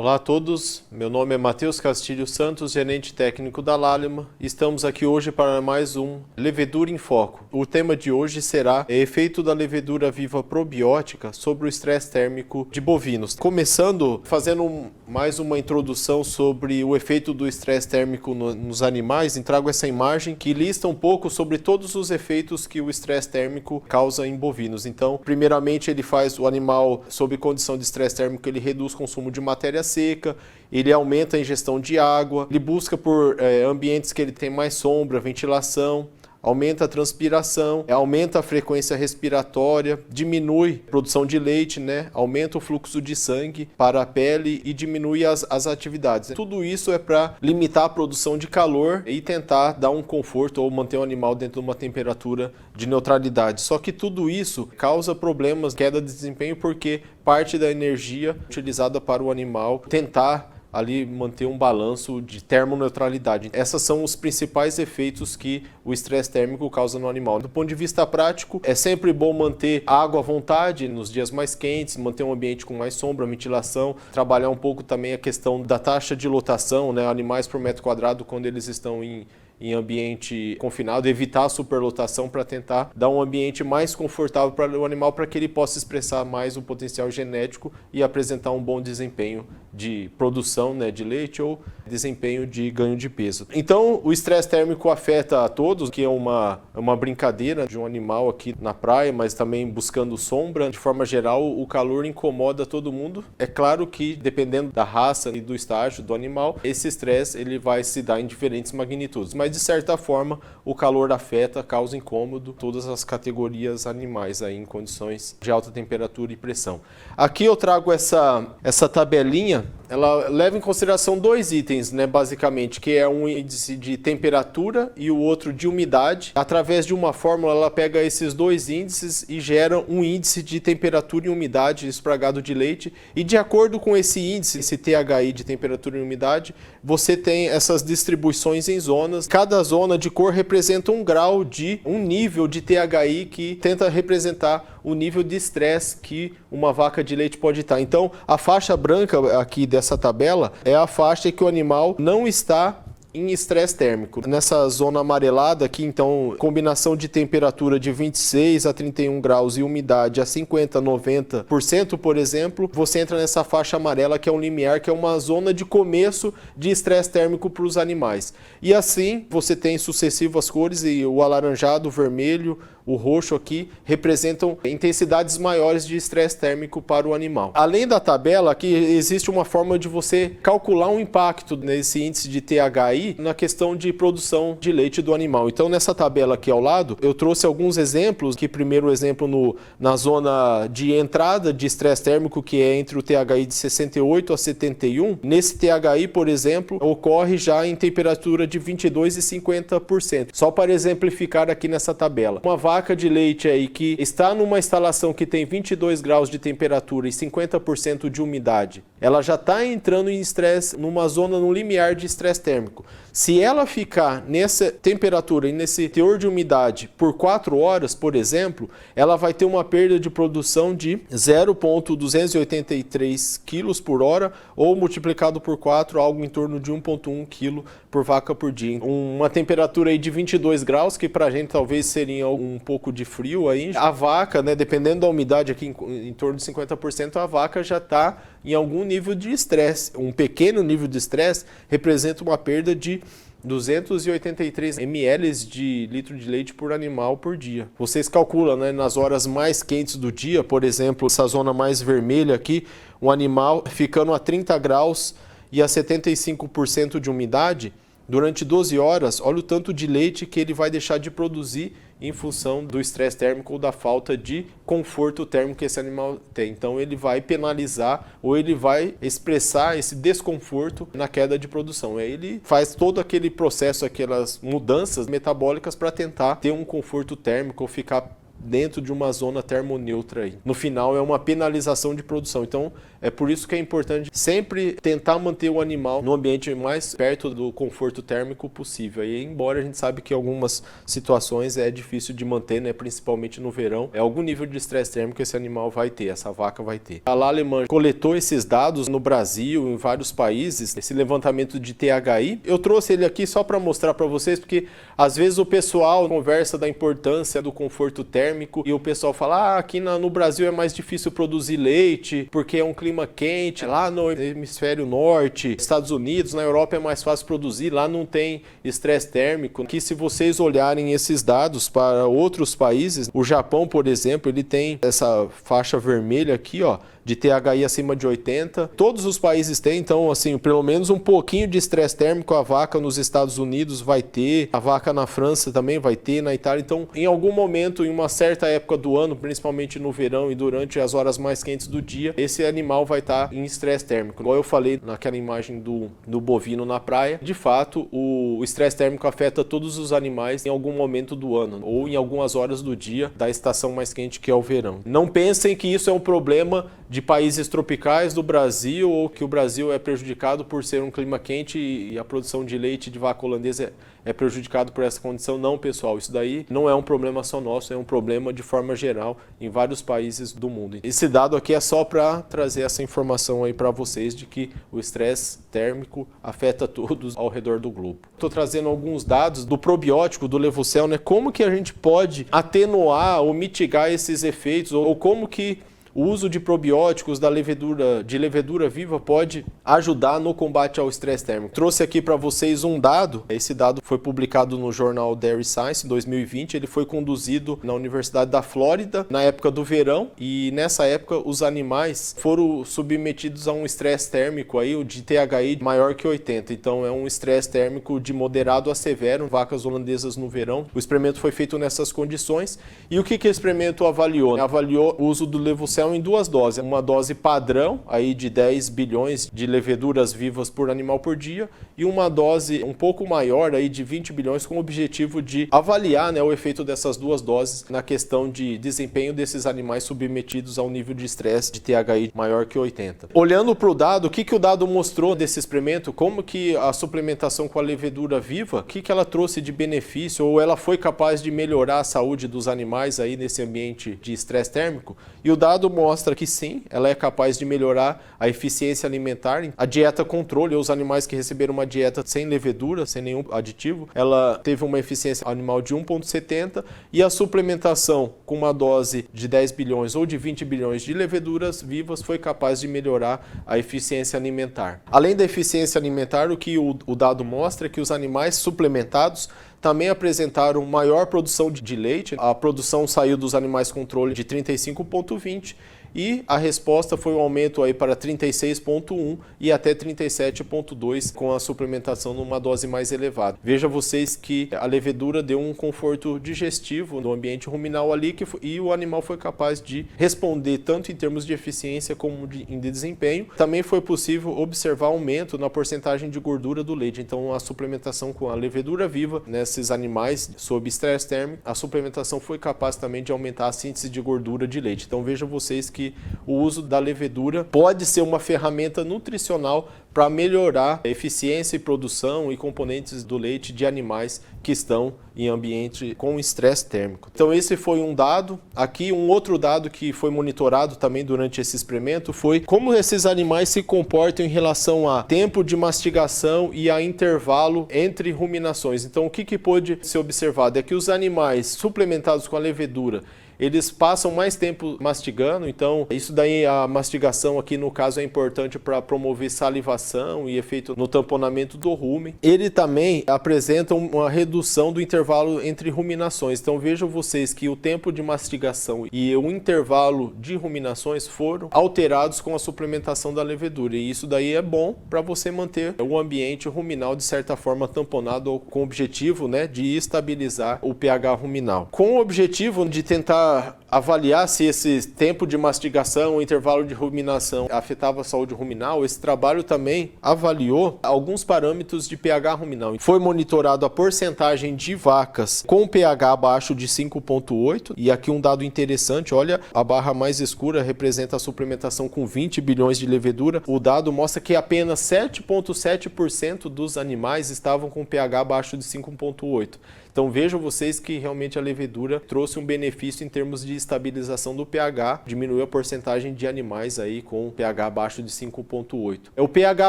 Olá a todos, meu nome é Matheus Castilho Santos, gerente técnico da Lallema. Estamos aqui hoje para mais um Levedura em Foco. O tema de hoje será efeito da levedura viva probiótica sobre o estresse térmico de bovinos. Começando, fazendo mais uma introdução sobre o efeito do estresse térmico nos animais, trago essa imagem que lista um pouco sobre todos os efeitos que o estresse térmico causa em bovinos. Então, primeiramente, ele faz o animal, sob condição de estresse térmico, ele reduz o consumo de matéria seca, ele aumenta a ingestão de água, ele busca por ambientes que ele tem mais sombra, ventilação, aumenta a transpiração, aumenta a frequência respiratória, diminui a produção de leite, aumenta o fluxo de sangue para a pele e diminui as atividades. Tudo isso é para limitar a produção de calor e tentar dar um conforto ou manter o animal dentro de uma temperatura de neutralidade. Só que tudo isso causa problemas, queda de desempenho, porque parte da energia utilizada para o animal tentar ali manter um balanço de termoneutralidade. Esses são os principais efeitos que o estresse térmico causa no animal. Do ponto de vista prático, é sempre bom manter água à vontade nos dias mais quentes, manter um ambiente com mais sombra, ventilação, trabalhar um pouco também a questão da taxa de lotação, animais por metro quadrado quando eles estão em ambiente confinado, evitar a superlotação para tentar dar um ambiente mais confortável para o animal, para que ele possa expressar mais o potencial genético e apresentar um bom desempenho de produção de leite ou desempenho de ganho de peso. Então, o estresse térmico afeta a todos, que é uma brincadeira de um animal aqui na praia, mas também buscando sombra. De forma geral, o calor incomoda todo mundo. É claro que, dependendo da raça e do estágio do animal, esse estresse ele vai se dar em diferentes magnitudes, mas de certa forma o calor afeta, causa incômodo todas as categorias animais aí em condições de alta temperatura e pressão. Aqui eu trago essa tabelinha. Ela leva em consideração dois itens, basicamente, que é um índice de temperatura e o outro de umidade. Através de uma fórmula, ela pega esses dois índices e gera um índice de temperatura e umidade espragado de leite. E de acordo com esse índice, esse THI de temperatura e umidade, você tem essas distribuições em zonas. Cada zona de cor representa um grau um nível de THI que tenta representar o nível de estresse que uma vaca de leite pode estar. Então, a faixa branca aqui dessa tabela é a faixa que o animal não está em estresse térmico. Nessa zona amarelada aqui, então, combinação de temperatura de 26 a 31 graus e umidade a 50 a 90%, por exemplo, você entra nessa faixa amarela, que é um limiar, que é uma zona de começo de estresse térmico para os animais. E assim, você tem sucessivas cores, e o alaranjado, o vermelho, o roxo aqui, representam intensidades maiores de estresse térmico para o animal. Além da tabela, aqui existe uma forma de você calcular um impacto nesse índice de THI na questão de produção de leite do animal. Então, nessa tabela aqui ao lado, eu trouxe alguns exemplos, que primeiro exemplo na zona de entrada de estresse térmico, que é entre o THI de 68 a 71. Nesse THI, por exemplo, ocorre já em temperatura de 22 e 50%. Só para exemplificar aqui nessa tabela. Uma vaca de leite aí que está numa instalação que tem 22 graus de temperatura e 50% de umidade, ela já está entrando em estresse, numa zona, no limiar de estresse térmico. Se ela ficar nessa temperatura e nesse teor de umidade por 4 horas, por exemplo, ela vai ter uma perda de produção de 0,283 kg por hora, ou multiplicado por 4, algo em torno de 1,1 kg por vaca por dia. Uma temperatura aí de 22 graus, que pra gente talvez seria um pouco de frio aí. A vaca, dependendo da umidade aqui em torno de 50%, a vaca já está em algum nível de estresse. Um pequeno nível de estresse representa uma perda de 283 ml de litro de leite por animal por dia. Vocês calculam, nas horas mais quentes do dia, por exemplo, essa zona mais vermelha aqui, um animal ficando a 30 graus e a 75% de umidade, durante 12 horas, olha o tanto de leite que ele vai deixar de produzir em função do estresse térmico ou da falta de conforto térmico que esse animal tem. Então ele vai penalizar ou ele vai expressar esse desconforto na queda de produção. Aí ele faz todo aquele processo, aquelas mudanças metabólicas para tentar ter um conforto térmico ou ficar dentro de uma zona termoneutra aí. No final é uma penalização de produção. Então é por isso que é importante sempre tentar manter o animal no ambiente mais perto do conforto térmico possível. E embora a gente sabe que em algumas situações é difícil de manter, né, principalmente no verão, algum nível de estresse térmico esse animal vai ter, essa vaca vai ter. A Lallemand coletou esses dados no Brasil, em vários países, esse levantamento de THI. Eu trouxe ele aqui só para mostrar para vocês, porque às vezes o pessoal conversa da importância do conforto térmico e o pessoal fala, aqui no Brasil é mais difícil produzir leite, porque é um clima quente, lá no hemisfério norte, Estados Unidos, na Europa é mais fácil produzir, lá não tem estresse térmico. Que se vocês olharem esses dados para outros países, o Japão, por exemplo, ele tem essa faixa vermelha aqui, ó, de THI acima de 80. Todos os países têm, então, assim, pelo menos um pouquinho de estresse térmico a vaca nos Estados Unidos vai ter, a vaca na França também vai ter, na Itália. Então, em algum momento, em uma certa época do ano, principalmente no verão e durante as horas mais quentes do dia, esse animal vai estar em estresse térmico. Igual eu falei naquela imagem do bovino na praia, de fato, o estresse térmico afeta todos os animais em algum momento do ano, ou em algumas horas do dia da estação mais quente, que é o verão. Não pensem que isso é um problema de países tropicais do Brasil, ou que o Brasil é prejudicado por ser um clima quente e a produção de leite de vaca holandesa é prejudicado por essa condição. Não, pessoal, isso daí não é um problema só nosso, é um problema de forma geral em vários países do mundo. Esse dado aqui é só para trazer essa informação aí para vocês de que o estresse térmico afeta todos ao redor do globo. Estou trazendo alguns dados do probiótico do Levocel, né? Como que a gente pode atenuar ou mitigar esses efeitos, ou como que o uso de probióticos de levedura viva pode ajudar no combate ao estresse térmico. Trouxe aqui para vocês um dado. Esse dado foi publicado no jornal Dairy Science em 2020. Ele foi conduzido na Universidade da Flórida na época do verão, e nessa época os animais foram submetidos a um estresse térmico aí, o de THI maior que 80. Então é um estresse térmico de moderado a severo, vacas holandesas no verão. O experimento foi feito nessas condições. E o que o experimento avaliou? Avaliou o uso do Levocel em duas doses, uma dose padrão aí de 10 bilhões de leveduras vivas por animal por dia, e uma dose um pouco maior aí de 20 bilhões com o objetivo de avaliar, né, o efeito dessas duas doses na questão de desempenho desses animais submetidos ao nível de estresse de THI maior que 80. Olhando para o dado, o que o dado mostrou desse experimento, como que a suplementação com a levedura viva, o que ela trouxe de benefício, ou ela foi capaz de melhorar a saúde dos animais aí nesse ambiente de estresse térmico. E o dado mostra que sim, ela é capaz de melhorar a eficiência alimentar. A dieta controle, os animais que receberam uma dieta sem levedura, sem nenhum aditivo, ela teve uma eficiência animal de 1,70, e a suplementação com uma dose de 10 bilhões ou de 20 bilhões de leveduras vivas foi capaz de melhorar a eficiência alimentar. Além da eficiência alimentar, o que o dado mostra é que os animais suplementados também apresentaram maior produção de leite. A produção saiu dos animais controle de 35,20 e a resposta foi um aumento aí para 36,1 e até 37,2 com a suplementação numa dose mais elevada. Veja vocês que a levedura deu um conforto digestivo no ambiente ruminal ali, e o animal foi capaz de responder tanto em termos de eficiência como em desempenho. Também foi possível observar aumento na porcentagem de gordura do leite. Então a suplementação com a levedura viva nesses animais sob estresse térmico, a suplementação foi capaz também de aumentar a síntese de gordura de leite. Então vejam vocês que o uso da levedura pode ser uma ferramenta nutricional para melhorar a eficiência e produção e componentes do leite de animais que estão em ambiente com estresse térmico. Então esse foi um dado. Aqui um outro dado que foi monitorado também durante esse experimento foi como esses animais se comportam em relação a tempo de mastigação e a intervalo entre ruminações. Então o que pôde ser observado é que os animais suplementados com a levedura, eles passam mais tempo mastigando. Então isso daí, a mastigação aqui no caso é importante para promover salivação e efeito no tamponamento do rumen. Ele também apresenta uma redução do intervalo entre ruminações. Então vejam vocês que o tempo de mastigação e o intervalo de ruminações foram alterados com a suplementação da levedura, e isso daí é bom para você manter o ambiente ruminal de certa forma tamponado, com o objetivo, né, de estabilizar o pH ruminal. Com o objetivo de tentar avaliar se esse tempo de mastigação, o intervalo de ruminação afetava a saúde ruminal, esse trabalho também avaliou alguns parâmetros de pH ruminal. Foi monitorado a porcentagem de vacas com pH abaixo de 5,8, e aqui um dado interessante, olha, a barra mais escura representa a suplementação com 20 bilhões de levedura. O dado mostra que apenas 7,7% dos animais estavam com pH abaixo de 5,8. Então vejam vocês que realmente a levedura trouxe um benefício em termos de estabilização do pH, diminuiu a porcentagem de animais aí com pH abaixo de 5,8. O pH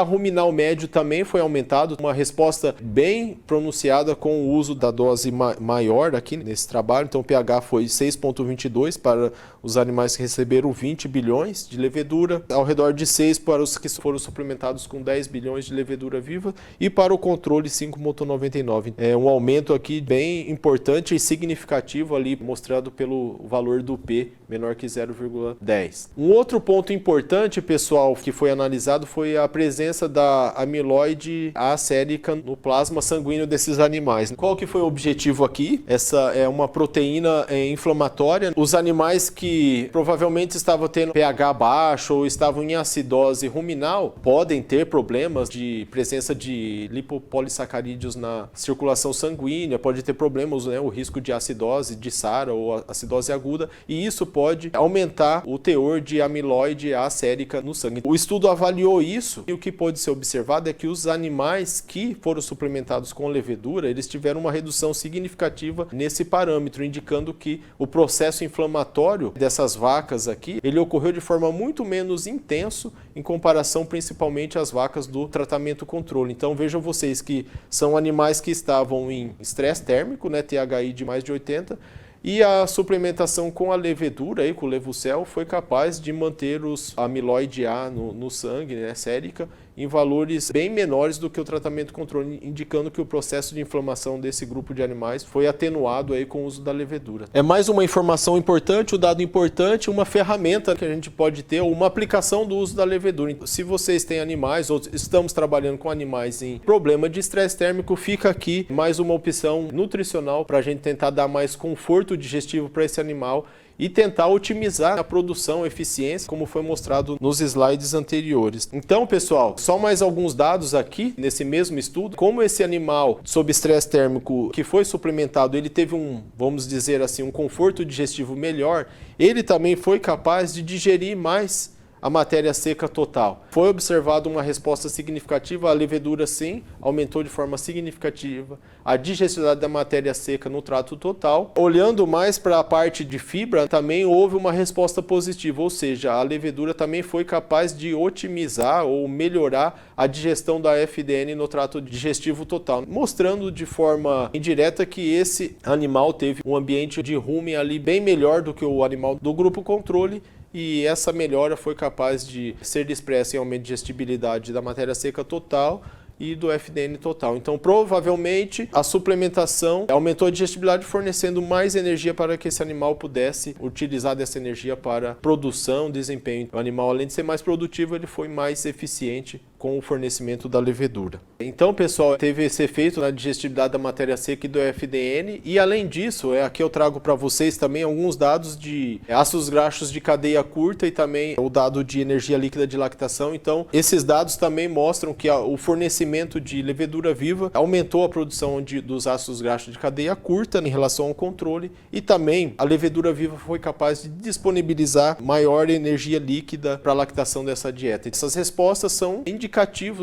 ruminal médio também foi aumentado, uma resposta bem pronunciada com o uso da dose maior aqui nesse trabalho. Então o pH foi 6,22 para os animais que receberam 20 bilhões de levedura, ao redor de 6 para os que foram suplementados com 10 bilhões de levedura viva, e para o controle 5,99. É um aumento aqui bem importante e significativo ali, mostrado pelo valor do P menor que 0,10. Um outro ponto importante, pessoal, que foi analisado foi a presença da amiloide A sérica no plasma sanguíneo desses animais. Qual que foi o objetivo aqui? Essa é uma proteína inflamatória. Os animais que provavelmente estavam tendo pH baixo ou estavam em acidose ruminal podem ter problemas de presença de lipopolissacarídeos na circulação sanguínea, pode ter problemas, né, o risco de acidose, de SARA ou acidose aguda, e isso pode aumentar o teor de amiloide A sérica no sangue. O estudo avaliou isso, e o que pode ser observado é que os animais que foram suplementados com levedura, eles tiveram uma redução significativa nesse parâmetro, indicando que o processo inflamatório dessas vacas aqui, ele ocorreu de forma muito menos intenso em comparação principalmente às vacas do tratamento controle. Então vejam vocês que são animais que estavam em estresse térmico, né, THI de mais de 80, e a suplementação com a levedura, aí, com o Levucel, foi capaz de manter os amiloide A no sangue, né, sérica, em valores bem menores do que o tratamento controle, indicando que o processo de inflamação desse grupo de animais foi atenuado aí com o uso da levedura. É mais uma informação importante, um dado importante, uma ferramenta que a gente pode ter, uma aplicação do uso da levedura. Então, se vocês têm animais, ou estamos trabalhando com animais em problema de estresse térmico, fica aqui mais uma opção nutricional para a gente tentar dar mais conforto digestivo para esse animal e tentar otimizar a produção, a eficiência, como foi mostrado nos slides anteriores. Então, pessoal, só mais alguns dados aqui nesse mesmo estudo. Como esse animal sob estresse térmico que foi suplementado, ele teve vamos dizer assim, um conforto digestivo melhor, ele também foi capaz de digerir mais a matéria seca total. Foi observado uma resposta significativa, a levedura sim, aumentou de forma significativa a digestibilidade da matéria seca no trato total. Olhando mais para a parte de fibra, também houve uma resposta positiva, ou seja, a levedura também foi capaz de otimizar ou melhorar a digestão da FDN no trato digestivo total, mostrando de forma indireta que esse animal teve um ambiente de rumen ali bem melhor do que o animal do grupo controle, e essa melhora foi capaz de ser expressa em aumento de digestibilidade da matéria seca total e do FDN total. Então, provavelmente, a suplementação aumentou a digestibilidade, fornecendo mais energia para que esse animal pudesse utilizar dessa energia para produção, desempenho. O animal, além de ser mais produtivo, ele foi mais eficiente com o fornecimento da levedura. Então, pessoal, teve esse efeito na digestibilidade da matéria seca e do FDN, e além disso, aqui eu trago para vocês também alguns dados de ácidos graxos de cadeia curta e também o dado de energia líquida de lactação. Então, esses dados também mostram que o fornecimento de levedura viva aumentou a produção dos ácidos graxos de cadeia curta em relação ao controle, e também a levedura viva foi capaz de disponibilizar maior energia líquida para a lactação dessa dieta. Essas respostas são indicativos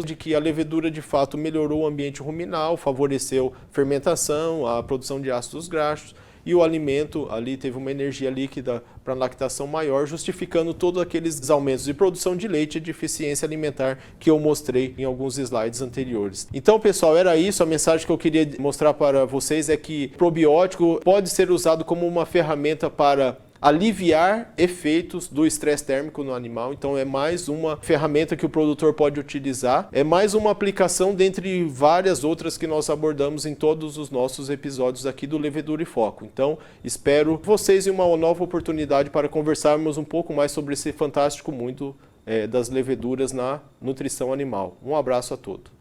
de que a levedura de fato melhorou o ambiente ruminal, favoreceu fermentação, a produção de ácidos graxos, e o alimento ali teve uma energia líquida para lactação maior, justificando todos aqueles aumentos de produção de leite e de eficiência alimentar que eu mostrei em alguns slides anteriores. Então, pessoal, era isso. A mensagem que eu queria mostrar para vocês é que probiótico pode ser usado como uma ferramenta para aliviar efeitos do estresse térmico no animal. Então é mais uma ferramenta que o produtor pode utilizar, é mais uma aplicação dentre várias outras que nós abordamos em todos os nossos episódios aqui do Levedura e Foco. Então espero vocês em uma nova oportunidade para conversarmos um pouco mais sobre esse fantástico mundo das leveduras na nutrição animal. Um abraço a todos.